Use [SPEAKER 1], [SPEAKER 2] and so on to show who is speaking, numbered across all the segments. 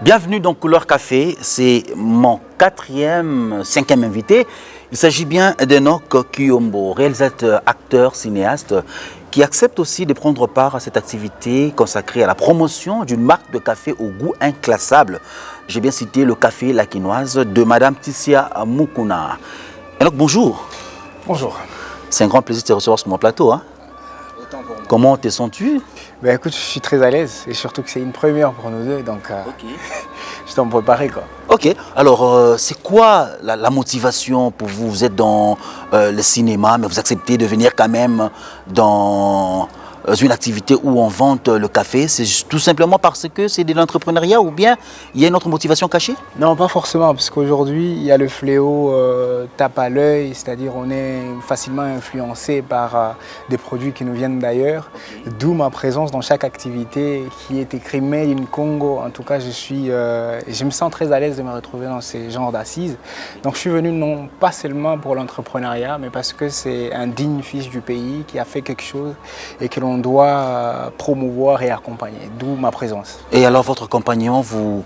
[SPEAKER 1] Bienvenue dans Couleur Café, c'est mon cinquième invité. Il s'agit bien d'Enoch Kiyombo, réalisateur, acteur, cinéaste, qui accepte aussi de prendre part à cette activité consacrée à la promotion d'une marque de café au goût inclassable. J'ai bien cité le café La Quinoise de Madame Tissia Mukuna. Enoch, bonjour.
[SPEAKER 2] Bonjour.
[SPEAKER 1] C'est un grand plaisir de te recevoir sur mon plateau.
[SPEAKER 2] Autant pour moi.
[SPEAKER 1] Comment te sens-tu?
[SPEAKER 2] Ben écoute, je suis très à l'aise et surtout que c'est une première pour nous deux, donc je dois me préparer quoi.
[SPEAKER 1] Ok, alors c'est quoi la motivation pour vous? Vous êtes dans le cinéma, mais vous acceptez de venir quand même dans une activité où on vante le café. C'est tout simplement parce que c'est de l'entrepreneuriat ou bien il y a une autre motivation cachée?
[SPEAKER 2] Non, pas forcément, parce qu'aujourd'hui, il y a le fléau tape à l'œil, c'est-à-dire on est facilement influencé par des produits qui nous viennent d'ailleurs, d'où ma présence dans chaque activité qui est écrit Made in Congo. En tout cas, je me sens très à l'aise de me retrouver dans ces genres d'assises. Donc je suis venu non pas seulement pour l'entrepreneuriat, mais parce que c'est un digne fils du pays qui a fait quelque chose et que l'on doit promouvoir et accompagner, d'où ma présence.
[SPEAKER 1] Et alors votre compagnon, vous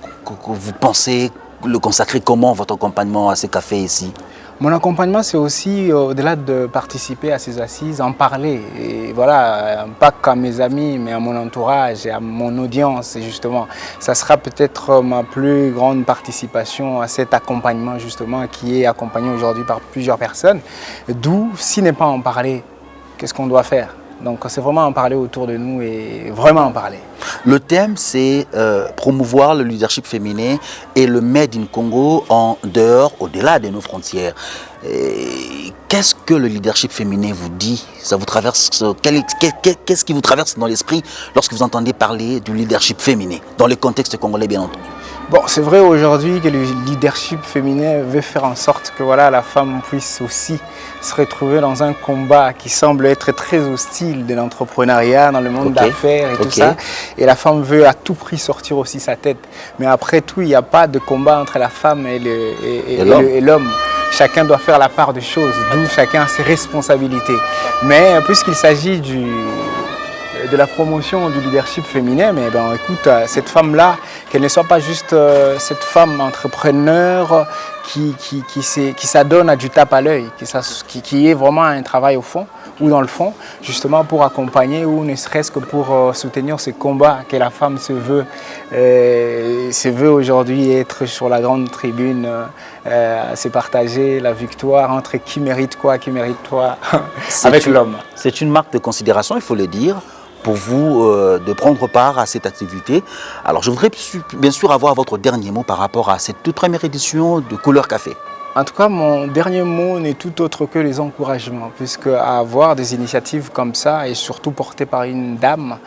[SPEAKER 1] pensez le consacrer comment, votre accompagnement à ces cafés ici?
[SPEAKER 2] Mon accompagnement, c'est aussi, au-delà de participer à ces assises, en parler. Et voilà, pas qu'à mes amis, mais à mon entourage et à mon audience, justement. Ça sera peut-être ma plus grande participation à cet accompagnement, justement, qui est accompagné aujourd'hui par plusieurs personnes. D'où, s'il n'est pas en parler, qu'est-ce qu'on doit faire? Donc c'est vraiment en parler autour de nous et vraiment en parler.
[SPEAKER 1] Le thème, c'est promouvoir le leadership féminin et le Made in Congo en dehors, au-delà de nos frontières. Qu'est-ce que le leadership féminin vous dit? Ça vous traverse, qu'est-ce qui vous traverse dans l'esprit lorsque vous entendez parler du leadership féminin, dans le contexte congolais bien entendu?
[SPEAKER 2] Bon, c'est vrai aujourd'hui que le leadership féminin veut faire en sorte que voilà, la femme puisse aussi se retrouver dans un combat qui semble être très hostile de l'entrepreneuriat, dans le monde d'affaires et tout ça. Et la femme veut à tout prix sortir aussi sa tête. Mais après tout, il n'y a pas de combat entre la femme et l'homme. Chacun doit faire la part des choses, d'où chacun a ses responsabilités. Mais puisqu'il s'agit de la promotion du leadership féminin, mais ben, écoute, cette femme-là, qu'elle ne soit pas juste cette femme entrepreneur qui s'adonne à du tape à l'œil, qui est vraiment un travail au fond ou dans le fond, justement pour accompagner ou ne serait-ce que pour soutenir ce combat que la femme se veut aujourd'hui être sur la grande tribune, se partager la victoire entre qui mérite quoi avec l'homme.
[SPEAKER 1] C'est une marque de considération, il faut le dire, pour vous de prendre part à cette activité. Alors je voudrais bien sûr avoir votre dernier mot par rapport à cette toute première édition de Couleur Café.
[SPEAKER 2] En tout cas, mon dernier mot n'est tout autre que les encouragements, puisque à avoir des initiatives comme ça, et surtout portées par une dame,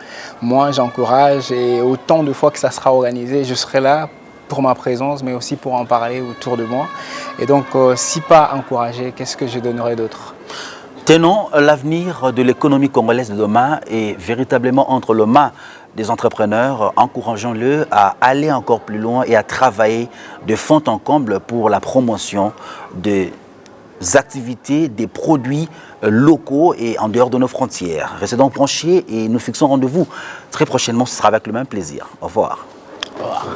[SPEAKER 2] moi j'encourage, et autant de fois que ça sera organisé, je serai là pour ma présence, mais aussi pour en parler autour de moi. Et donc, si pas encourager, qu'est-ce que je donnerais d'autre?
[SPEAKER 1] Tenons l'avenir de l'économie congolaise de demain et véritablement entre les mains des entrepreneurs, encourageons-le à aller encore plus loin et à travailler de fond en comble pour la promotion des activités, des produits locaux et en dehors de nos frontières. Restez donc branchés et nous fixons rendez-vous très prochainement, ce sera avec le même plaisir. Au revoir.
[SPEAKER 2] Au revoir.